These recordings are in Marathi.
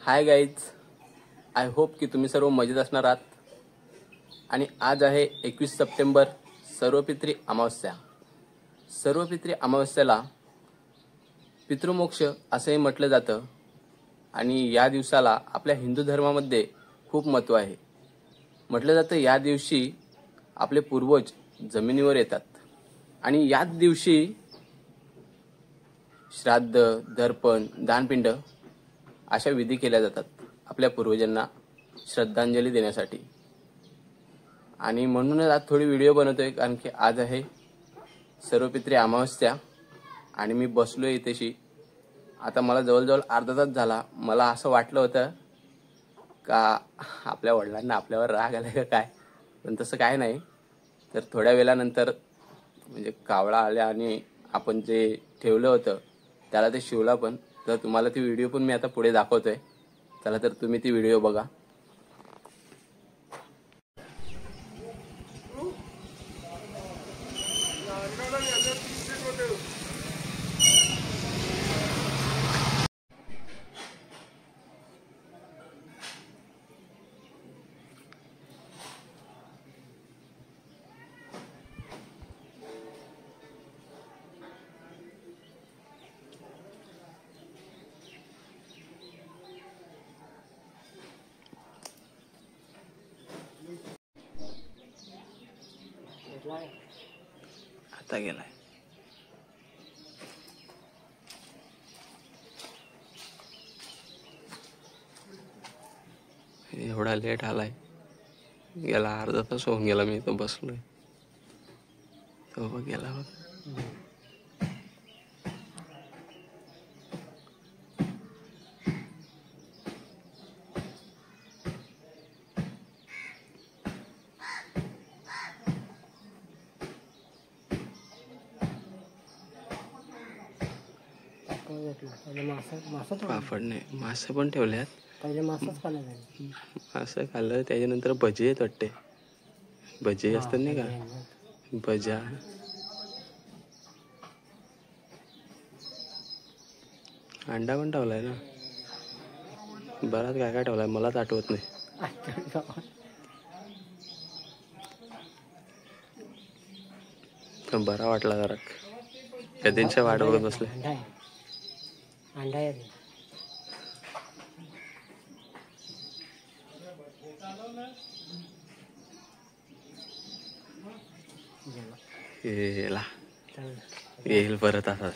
हाय गाईज, आय होप की तुम्ही सर्व मजेत असणार आहात. आणि आज आहे 21 सप्टेंबर, सर्वपित्री अमावस्या. सर्वपित्री अमावस्याला पितृमोक्ष असेही म्हटलं जातं आणि या दिवसाला आपल्या हिंदू धर्मामध्ये खूप महत्त्व आहे. म्हटलं जातं या दिवशी आपले पूर्वज जमिनीवर येतात आणि याच दिवशी श्राद्ध, दर्पण, दानपिंड अशा विधी केल्या जातात आपल्या पूर्वजांना श्रद्धांजली देण्यासाठी. आणि म्हणूनच आज थोडी व्हिडिओ बनवतोय, कारण की आज आहे सर्वपित्री अमावस्या आणि मी बसलोय इथेशी. आता मला जवळजवळ अर्धा तास झाला. मला असं वाटलं होतं का आपल्या वडिलांना आपल्यावर राग आला का काय, पण तसं काय नाही. तर थोड्या वेळानंतर म्हणजे कावळा आल्या आणि आपण जे ठेवलं होतं त्याला ते शिवला पण. तर तुम्हाला ती व्हिडिओ पण मी आता पुढे दाखवतोय. चला तर तुम्ही ती व्हिडिओ बघा. आता गेलाय. एवढा लेट आलाय, गेला अर्धा तास होऊन गेला. मी तो बसलोय, तो बघ गेला बघ. पापड नाही, मासे पण ठेवल्यात. पहिले मासच खाल्लं, मासे खाल्लं. त्याच्यानंतर भजी आहेत वाटते. भजी असतात नाही का, भज्या. अंडा पण ठेवलाय ना, बराच काय काय ठेवलाय, मलाच आठवत नाही. पण बरा वाटला जरा. कधीच्या वाट बघत बसले. अंडा येईल परत आता.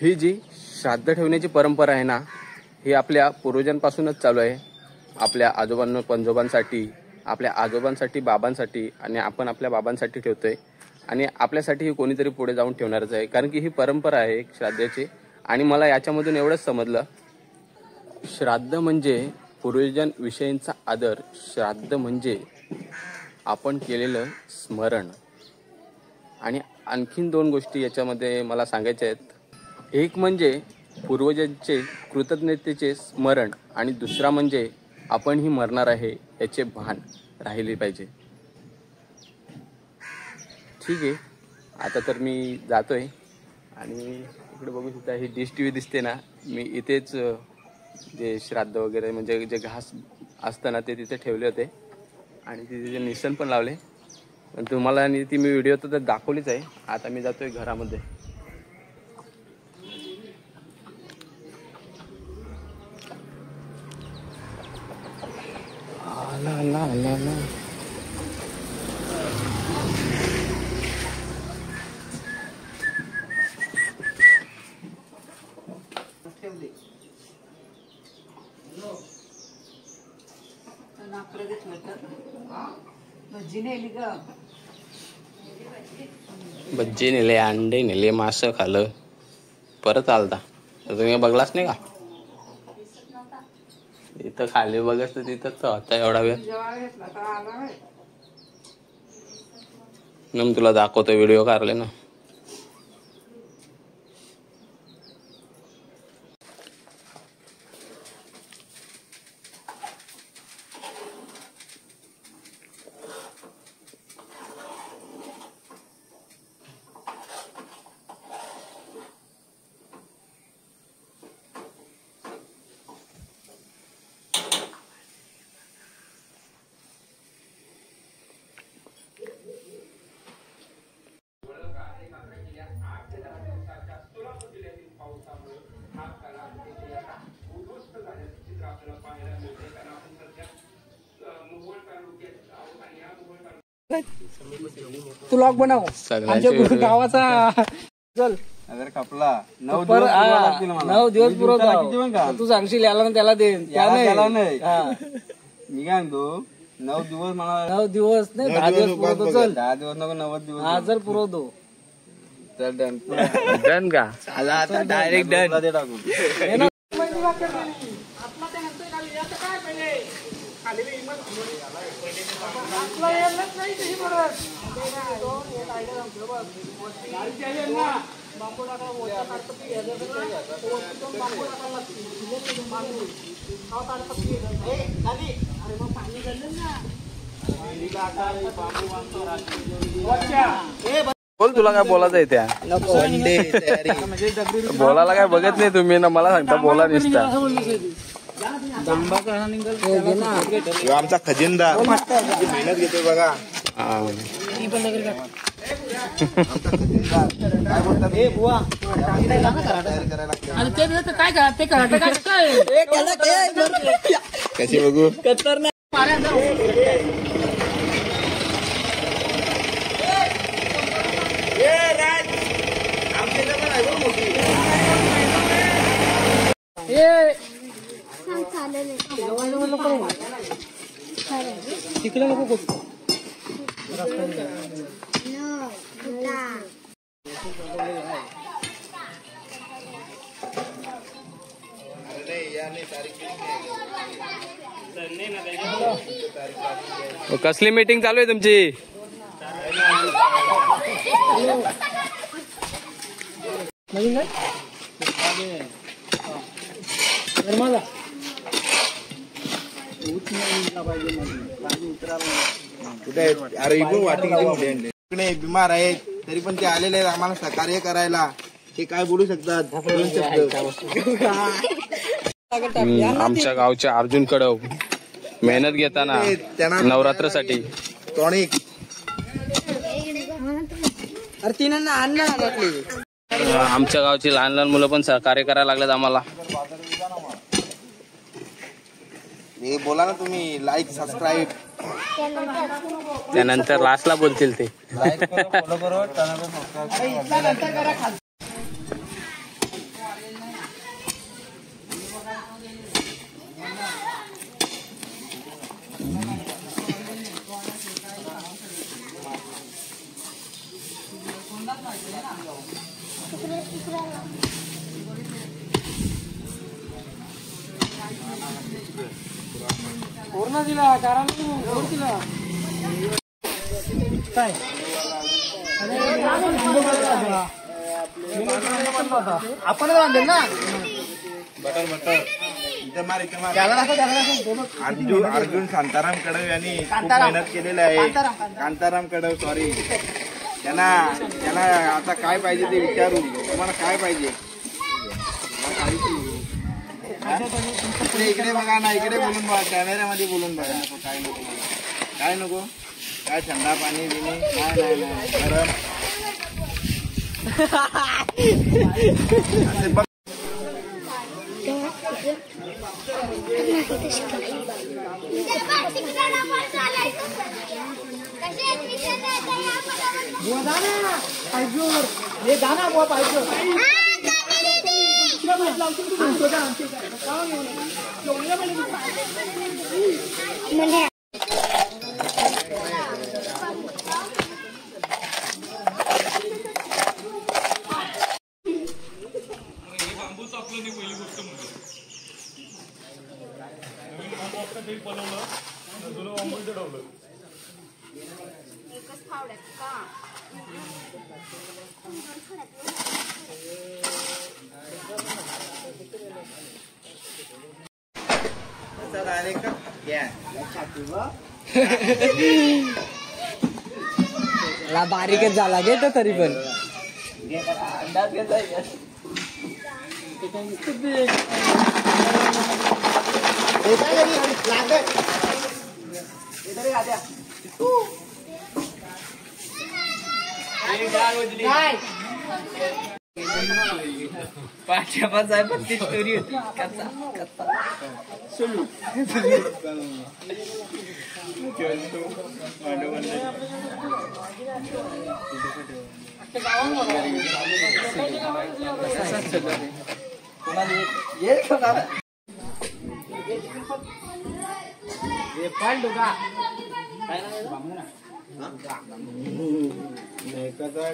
ही जी श्राद्ध ठेवण्याची परंपरा आहे ना, ही आपल्या पूर्वजांपासूनच चालू आहे. आपल्या आजोबांना पंजोबांसाठी, आपल्या आजोबांसाठी, बाबांसाठी आणि आपण आपल्या बाबांसाठी ठेवतोय आणि आपल्यासाठी ही कोणीतरी पुढे जाऊन ठेवणारच आहे. कारण की ही परंपरा आहे एक श्राद्धाची. आणि मला याच्यामधून एवढंच समजलं, श्राद्ध म्हणजे पूर्वजांविषयींचा आदर, श्राद्ध म्हणजे आपण केलेलं स्मरण. आणि आणखीन 2 गोष्टी याच्यामध्ये मला सांगायच्या आहेत. एक म्हणजे पूर्वजांचे कृतज्ञतेचे स्मरण आणि दुसरा म्हणजे आपण ही मरणार आहे याचे भान राहिले पाहिजे. ठीक आहे, आता तर मी जातोय. आणि इकडे बघू शकता ही डिश टी व्ही दिसते ना, मी इथेच जे श्राद्ध वगैरे म्हणजे जे घास असतं ना ते तिथे ठेवले होते आणि तिथे निशाण पण लावले. पण तुम्हाला ती मी व्हिडिओ तर दाखवलीच आहे. आता मी जातोय घरामध्ये. ला ला ला ला. भज्जी नेले, अंडे नेले, मासं खाल्लं, परत आलता. तर तुम्ही बघलाच नाही का? इथं खाली बघत तिथं होता एवढा वेळ. मी तुला दाखवतो, व्हिडिओ काढले ना. तू लॉग बनव आमच्या गावाचा. चल अगर खपला 9 दिवस पुरवतो. तू सांगशील याला ना त्याला देईन. नाही मी काय म्हणतो, 9 दिवस मला 9 दिवस नाही 10 दिवस पुरवतो. चल 10 दिवस नको, 90 दिवस. हा जर पुरवतो तर डन डन का? डायरेक्ट डन दे टाकून. बोल, तुला काय बोलायचं आहे त्या? बोलायला काय बघत नाही तुम्ही ना, मला सांगता बोला निसता. आमचा खजिनदार मेहनत घेतोय बघा. कशी बघू तिकडे नको. कसली मीटिंग चालू आहे तुमची? कुठे अरे इकडून वाटी किती मोठी आहे. इकडे बिमार आहेत तरी पण ते आलेले आहेत आम्हाला सहकार्य करायला. ते काय बोलू शकतात? आमच्या गावचे अर्जुन कडव मेहनत घेताना नवरात्रासाठी टॉनिक आमच्या गावची लहान लहान मुलं पण सहकार्य करायला लागलेत आम्हाला. हे बोला ना तुम्ही, लाईक सबस्क्राईब. त्यानंतर लास्टला बोलतील ते. पूर्ण दिला कारण दिला काय आपण बांधेल ना बटर इथे मार अर्जुन शांताराम कडव यांनी खूप मेहनत केलेली आहे. कांताराम कडव सॉरी. त्यांना आता काय पाहिजे ते विचारू. तुम्हाला काय पाहिजे इकडे बघा ना. इकडे बोलून बघा. कॅमेऱ्यामध्ये बोलून बघा. काय नको काय नको काय थंडा पाणी बिणी नाही गरम ये गाना बुवा पाहिजे ला बारीकच झाला गे तर तरी पण पाठ्यापास आहे पण ती स्टोरी होती कच्चा सोडू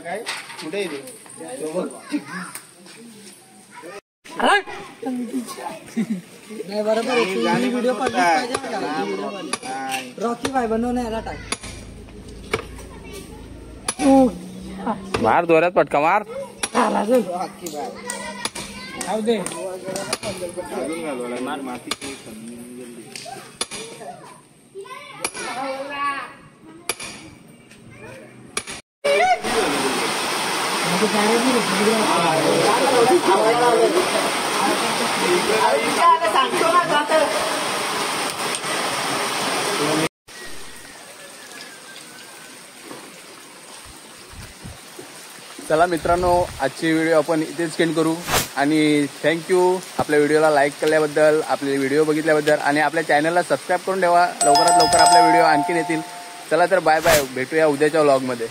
काय कुठे नाही बरोबर व्हिडिओ रॉकी भाई बनवणे याला टाक मार दोऱ्यात पटका मार दे चला मित्रांनो, आजची व्हिडिओ आपण इथेच सेंड करू आणि थँक्यू आपल्या व्हिडिओला लाईक केल्याबद्दल, आपले व्हिडिओ बघितल्याबद्दल आणि आपल्या चॅनलला सबस्क्राईब करून ठेवा. लवकरात लवकर आपल्या व्हिडिओ आणखीन येतील. चला तर बाय बाय, भेटूया उद्याच्या व्लॉगमध्ये.